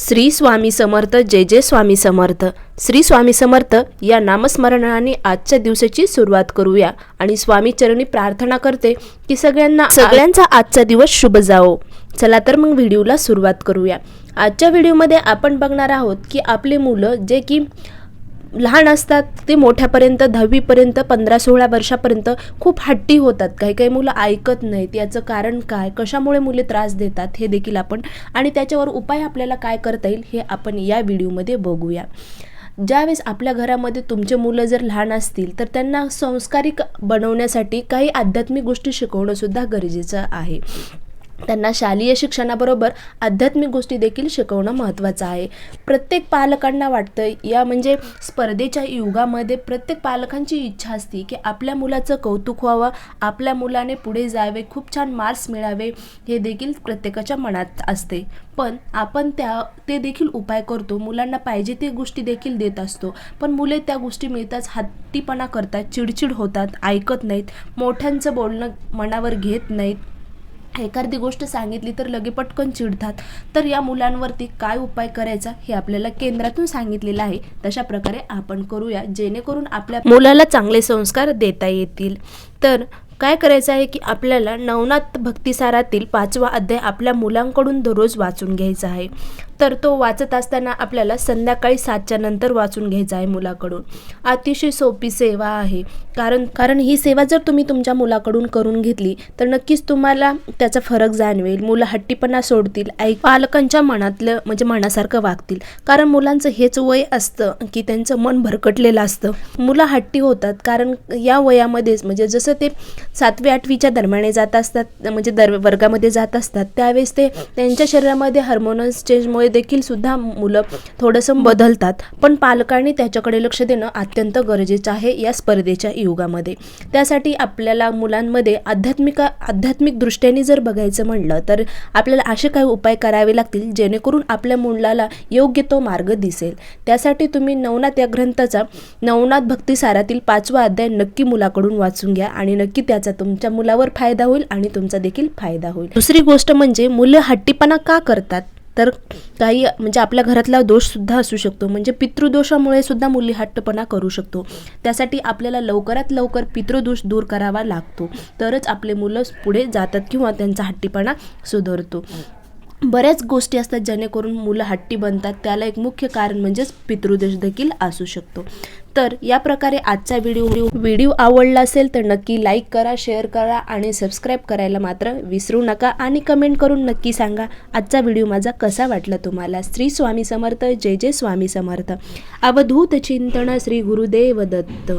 श्री स्वामी समर्थ. जय जय स्वामी समर्थ. श्री स्वामी समर्थ या नामस्मरणाने आजच्या दिवसाची सुरुवात करूया आणि स्वामी चरणी प्रार्थना करते की सगळ्यांचा आजचा दिवस शुभ जावो. चला तर मग व्हिडिओला सुरुवात करूया. आजच्या व्हिडिओमध्ये आपण बघणार आहोत की आपले मुलं जे की लहान असतात ते मोठ्यापर्यंत 10वीपर्यंत 15-16 वर्षापर्यंत खूप हट्टी होतात. काही काही मुलं ऐकत नाहीत. याचं कारण काय, कशामुळे मुले त्रास देतात हे देखील आपण आणि त्याच्यावर उपाय आपल्याला काय करता येईल हे आपण या व्हिडिओमध्ये बघूया. ज्यावेळेस आपल्या घरामध्ये तुमचे मुलं जर लहान असतील तर त्यांना संस्कारिक बनवण्यासाठी काही आध्यात्मिक गोष्टी शिकवणं सुद्धा गरजेचं आहे. त्यांना शालेय शिक्षणाबरोबर आध्यात्मिक गोष्टी देखील शिकवणं महत्त्वाचं आहे. प्रत्येक पालकांना वाटतं या म्हणजे स्पर्धेच्या युगामध्ये प्रत्येक पालकांची इच्छा असते की आपल्या मुलाचं कौतुक व्हावं, आपल्या मुलाने पुढे जावे, खूप छान मार्क्स मिळावे, हे देखील प्रत्येकाच्या मनात असते. पण आपण ते देखील उपाय करतो, मुलांना पाहिजे ते गोष्टी देखील देत असतो. पण मुले त्या गोष्टी मिळताच हट्टीपणा करतात, चिडचिड होतात, ऐकत नाहीत, मोठ्यांचं बोलणं मनावर घेत नाहीत. एखादी गोष्ट सांगितली तर लगे पटकन चिडतात. तर या मुलांवरती काय उपाय करायचा हे आपल्याला केंद्रातून सांगितलेलं आहे. तशा प्रकारे आपण करूया जेणेकरून आपल्या मुलाला चांगले संस्कार देता येतील. तर काय करायचं आहे की आपल्याला नवनाथ भक्तिसारातील 5वा अध्याय आपल्या मुलांकडून दररोज वाचून घ्यायचा आहे. तर तो वाचत असताना आपल्याला संध्याकाळी 7च्या नंतर वाचून घ्यायचा आहे मुलाकडून. अतिशय सोपी सेवा आहे. कारण ही सेवा जर तुम्ही तुमच्या मुलाकडून करून घेतली तर नक्कीच तुम्हाला त्याचा फरक जाणवेल. मुलं हट्टीपणा सोडतील, पालकांच्या मनातलं म्हणजे मनासारखं वागतील. कारण मुलांचं हेच वय असतं की त्यांचं मन भरकटलेलं असतं. मुलं हट्टी होतात कारण या वयामध्येच म्हणजे जसं ते 7वी-8वीच्या दरम्यान जात असतात म्हणजे वर्गामध्ये जात असतात त्यावेळेस ते त्यांच्या शरीरामध्ये हार्मोनल्स चेंजमुळे देखील सुद्धा मुलं थोडंसं बदलतात. पण पालकांनी त्याच्याकडे लक्ष देणं अत्यंत गरजेचं आहे या स्पर्धेच्या युगामध्ये. त्यासाठी आपल्याला मुलांमध्ये आध्यात्मिक दृष्ट्याने जर बघायचं म्हणलं तर आपल्याला असे काही उपाय करावे लागतील जेणेकरून आपल्या मुलाला योग्य तो मार्ग दिसेल. त्यासाठी तुम्ही नवनाथ या ग्रंथाचा नवनाथ भक्तिसारातील 5वा अध्याय नक्की मुलाकडून वाचून घ्या आणि नक्की त्याचा तुमच्या मुलावर फायदा होईल आणि तुमचा देखील फायदा होईल. दुसरी गोष्ट म्हणजे मुलं हट्टीपणा का करतात तर काही म्हणजे आपल्या घरातला दोष सुद्धा असू शकतो. म्हणजे पितृदोषामुळे सुद्धा मुली हट्टपणा करू शकतो. त्यासाठी आपल्याला लवकरात लवकर पितृदोष दूर करावा लागतो. तरच आपले मुलं पुढे जातात किंवा त्यांचा हट्टीपणा सुधारतो. बऱ्याच गोष्टी असतात जेणेकरून मुलं हट्टी बनतात. त्याला एक मुख्य कारण म्हणजेच पितृदोष देखील असू शकतो. तर या प्रकारे आजचा व्हिडिओ आवडला असेल तर नक्की लाईक करा, शेअर करा आणि सबस्क्राईब करायला मात्र विसरू नका आणि कमेंट करून नक्की सांगा आजचा व्हिडिओ माझा कसा वाटला तुम्हाला. श्री स्वामी समर्थ. जय जय स्वामी समर्थ. अवधूत चिंतन. श्री गुरुदेव दत्त.